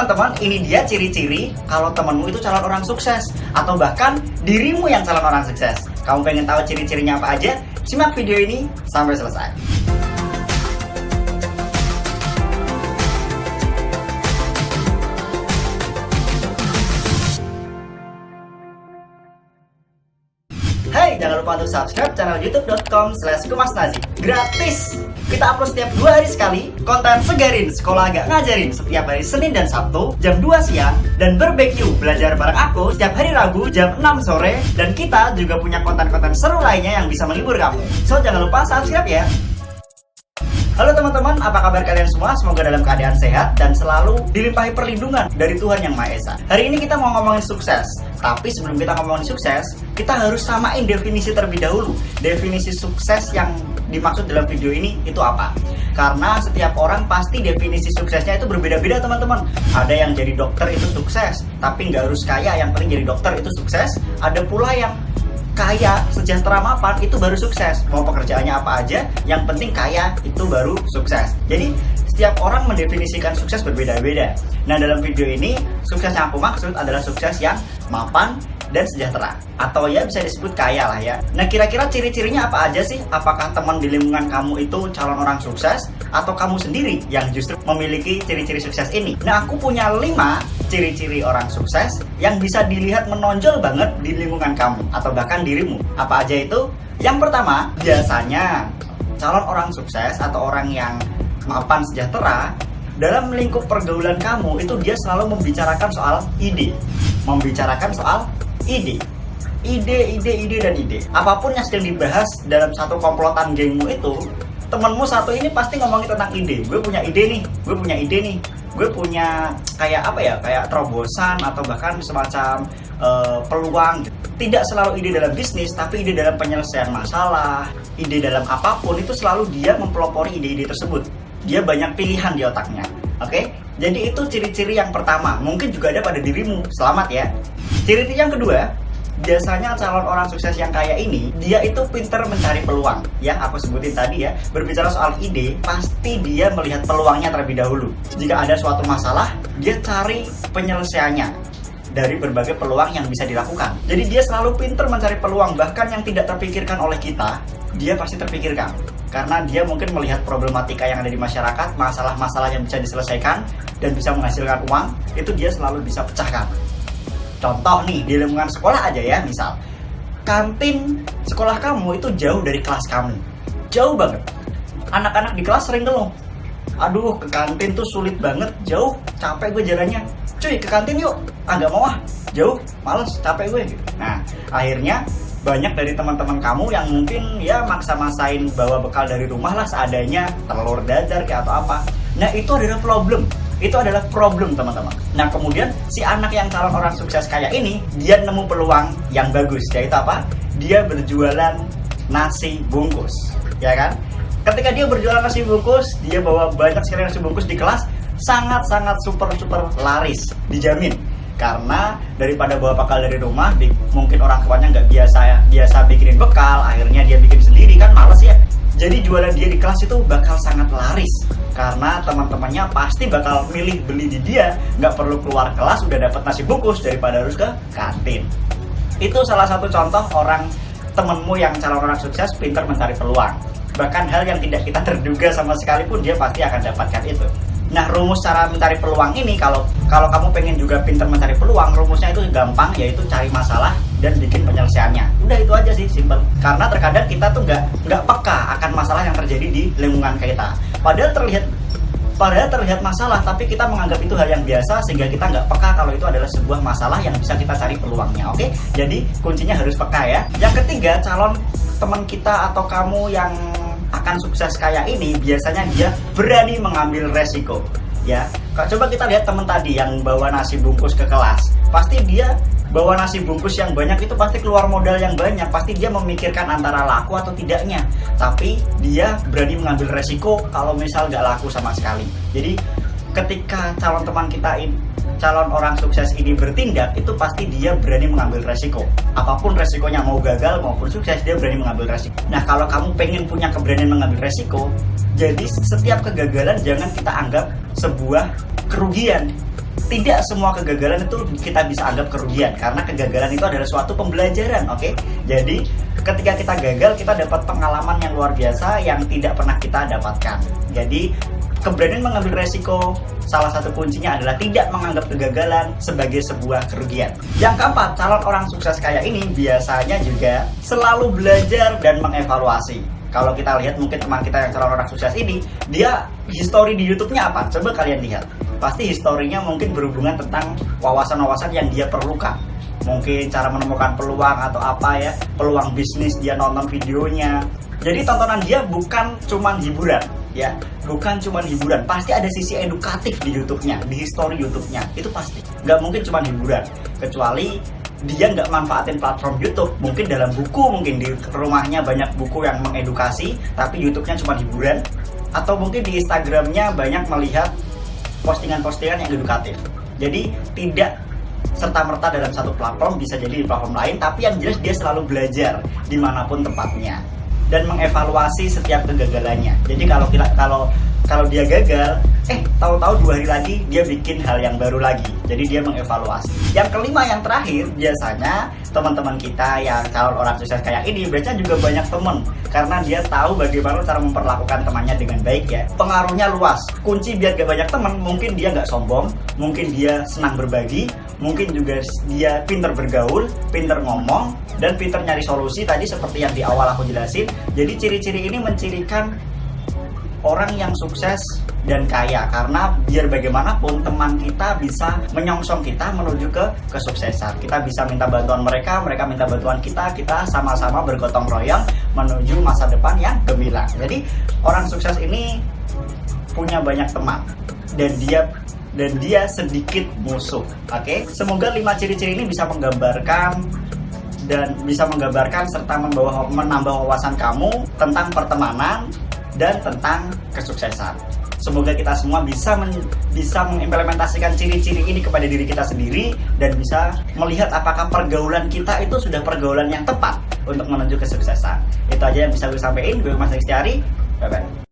teman-teman, ini dia ciri-ciri kalau temanmu itu calon orang sukses, atau bahkan dirimu yang calon orang sukses. Kamu pengen tahu ciri-cirinya apa aja? Simak video ini sampai selesai. Hai, jangan lupa untuk subscribe channel youtube.com/kumasnazi. Gratis! Kita upload setiap 2 hari sekali konten segarin sekolah agak ngajarin setiap hari Senin dan Sabtu jam 2 siang, dan barbecue belajar bareng aku setiap hari Rabu jam 6 sore. Dan kita juga punya konten-konten seru lainnya yang bisa menghibur kamu. So jangan lupa subscribe ya. Halo teman-teman, apa kabar kalian semua? Semoga dalam keadaan sehat dan selalu dilimpahi perlindungan dari Tuhan Yang Maha Esa. Hari ini kita mau ngomongin sukses. Tapi sebelum kita ngomongin sukses, kita harus samain definisi terlebih dahulu. Definisi sukses yang dimaksud dalam video ini itu apa? Karena setiap orang pasti definisi suksesnya itu berbeda-beda teman-teman. Ada yang jadi dokter itu sukses, tapi nggak harus kaya, yang penting jadi dokter itu sukses. Ada pula yang kaya, sejahtera, mapan, itu baru sukses. Mau pekerjaannya apa aja, yang penting kaya, itu baru sukses. Jadi setiap orang mendefinisikan sukses berbeda-beda. Nah, dalam video ini sukses yang aku maksud adalah sukses yang mapan dan sejahtera, atau ya bisa disebut kaya lah ya. Nah, kira-kira ciri-cirinya apa aja sih? Apakah teman di lingkungan kamu itu calon orang sukses, atau kamu sendiri yang justru memiliki ciri-ciri sukses ini? Nah, aku punya 5 ciri-ciri orang sukses yang bisa dilihat menonjol banget di lingkungan kamu atau bahkan dirimu. Apa aja itu? Yang pertama, biasanya calon orang sukses atau orang yang mapan sejahtera dalam lingkup pergaulan kamu itu dia selalu membicarakan soal ide. Membicarakan soal ide, dan ide. Apapun yang sedang dibahas dalam satu komplotan gengmu itu, temenmu satu ini pasti ngomongin tentang ide. Gue punya ide nih, gue punya kayak apa ya, kayak terobosan atau bahkan semacam peluang. Tidak selalu ide dalam bisnis, tapi ide dalam penyelesaian masalah, ide dalam apapun itu selalu dia mempelopori ide-ide tersebut. Dia banyak pilihan di otaknya. Oke? Jadi itu ciri-ciri yang pertama. Mungkin juga ada pada dirimu. Selamat ya. Ciri yang kedua, biasanya calon orang sukses yang kaya ini, dia itu pinter mencari peluang. Ya, aku sebutin tadi ya, berbicara soal ide, pasti dia melihat peluangnya terlebih dahulu. Jika ada suatu masalah, dia cari penyelesaiannya dari berbagai peluang yang bisa dilakukan. Jadi dia selalu pinter mencari peluang, bahkan yang tidak terpikirkan oleh kita, dia pasti terpikirkan. Karena dia mungkin melihat problematika yang ada di masyarakat, masalah-masalah yang bisa diselesaikan dan bisa menghasilkan uang, itu dia selalu bisa pecahkan. Contoh nih, di lingkungan sekolah aja ya, misal kantin sekolah kamu itu jauh dari kelas kamu, jauh banget. Anak-anak di kelas sering ngeluh, aduh ke kantin tuh sulit banget, jauh, capek gue jalannya. Cuy, ke kantin yuk. Nggak mau ah, jauh, males, capek gue. Nah, akhirnya banyak dari teman-teman kamu yang mungkin ya maksa-maksain bawa bekal dari rumah lah seadanya, telur dadar kayak atau apa. Nah, itu adalah problem. Itu adalah problem teman-teman. Nah, kemudian si anak yang calon orang sukses kayak ini, dia nemu peluang yang bagus, yaitu apa? Dia berjualan nasi bungkus, ya kan? Ketika dia berjualan nasi bungkus, dia bawa banyak sekali nasi bungkus di kelas, sangat-sangat super laris, dijamin. Karena daripada bawa bekal dari rumah, mungkin orang tuanya nggak biasa bikinin bekal, akhirnya dia bikin sendiri, kan males ya. Jadi jualan dia di kelas itu bakal sangat laris, karena teman-temannya pasti bakal milih beli di dia, nggak perlu keluar kelas udah dapat nasi bungkus daripada harus ke kantin. Itu salah satu contoh orang temenmu yang calon orang sukses pintar mencari peluang. Bahkan hal yang tidak kita terduga sama sekali pun dia pasti akan dapatkan itu. Nah, rumus cara mencari peluang ini, kalau kamu pengen juga pintar mencari peluang, rumusnya itu gampang, yaitu cari masalah dan bikin penyelesaiannya. Udah itu aja sih, simple. Karena terkadang kita tuh nggak peka akan masalah yang terjadi di lingkungan kita. Padahal terlihat masalah, tapi kita menganggap itu hal yang biasa sehingga kita nggak peka kalau itu adalah sebuah masalah yang bisa kita cari peluangnya. Oke? Jadi kuncinya harus peka ya. Yang ketiga, calon teman kita atau kamu yang akan sukses kayak ini, biasanya dia berani mengambil resiko. Ya, coba kita lihat teman tadi yang bawa nasi bungkus ke kelas. Pasti dia bawa nasi bungkus yang banyak, itu pasti keluar modal yang banyak. Pasti dia memikirkan antara laku atau tidaknya. Tapi dia berani mengambil resiko kalau misal nggak laku sama sekali. Jadi ketika calon teman kita ini, calon orang sukses ini bertindak, itu pasti dia berani mengambil resiko. Apapun resikonya, mau gagal maupun sukses, dia berani mengambil resiko. Nah, kalau kamu pengen punya keberanian mengambil resiko, jadi setiap kegagalan jangan kita anggap sebuah kerugian. tidak semua kegagalan itu kita bisa anggap kerugian, karena kegagalan itu adalah suatu pembelajaran, oke? Jadi ketika kita gagal, kita dapat pengalaman yang luar biasa yang tidak pernah kita dapatkan. Jadi keberanian mengambil resiko, salah satu kuncinya adalah tidak menganggap kegagalan sebagai sebuah kerugian. Yang keempat, calon orang sukses kaya ini biasanya juga selalu belajar dan mengevaluasi. Kalau kita lihat mungkin teman kita yang calon orang sukses ini, dia history di YouTube-nya apa? Coba kalian lihat. Pasti historinya mungkin berhubungan tentang wawasan-wawasan yang dia perlukan. Mungkin cara menemukan peluang atau apa ya, peluang bisnis, dia nonton videonya. Jadi tontonan dia bukan cuman hiburan, ya, bukan cuman hiburan. Pasti ada sisi edukatif di YouTube-nya, di history YouTube-nya, itu pasti. Nggak mungkin cuman hiburan, kecuali dia nggak manfaatin platform YouTube. Mungkin dalam buku, mungkin di rumahnya banyak buku yang mengedukasi, tapi YouTube-nya cuma hiburan. Atau mungkin di Instagram-nya banyak melihat postingan-postingan yang edukatif. Jadi tidak serta-merta dalam satu platform, bisa jadi di platform lain, tapi yang jelas dia selalu belajar dimanapun tempatnya dan mengevaluasi setiap kegagalannya. Jadi kalau dia gagal, tahu-tahu 2 hari lagi dia bikin hal yang baru lagi. Jadi dia mengevaluasi. Yang kelima, yang terakhir, biasanya teman-teman kita yang calon orang sukses kayak ini biasanya juga banyak teman, karena dia tahu bagaimana cara memperlakukan temannya dengan baik, ya. Pengaruhnya luas. Kunci biar gak banyak teman, mungkin dia gak sombong, mungkin dia senang berbagi, mungkin juga dia pinter bergaul, pinter ngomong, dan pinter nyari solusi. Tadi seperti yang di awal aku jelasin. Jadi ciri-ciri ini mencirikan orang yang sukses dan kaya, karena biar bagaimanapun teman kita bisa menyongsong kita menuju ke kesuksesan. Kita bisa minta bantuan mereka minta bantuan kita sama-sama bergotong royong menuju masa depan yang gemilang. Jadi orang sukses ini punya banyak teman dan dia sedikit musuh. Oke? Semoga 5 ciri-ciri ini bisa menggambarkan serta menambah wawasan kamu tentang pertemanan dan tentang kesuksesan. Semoga kita semua bisa mengimplementasikan ciri-ciri ini kepada diri kita sendiri dan bisa melihat apakah pergaulan kita itu sudah pergaulan yang tepat untuk menuju kesuksesan. Itu aja yang bisa gue sampaikan. Gue Mas Rizky. Bye-bye.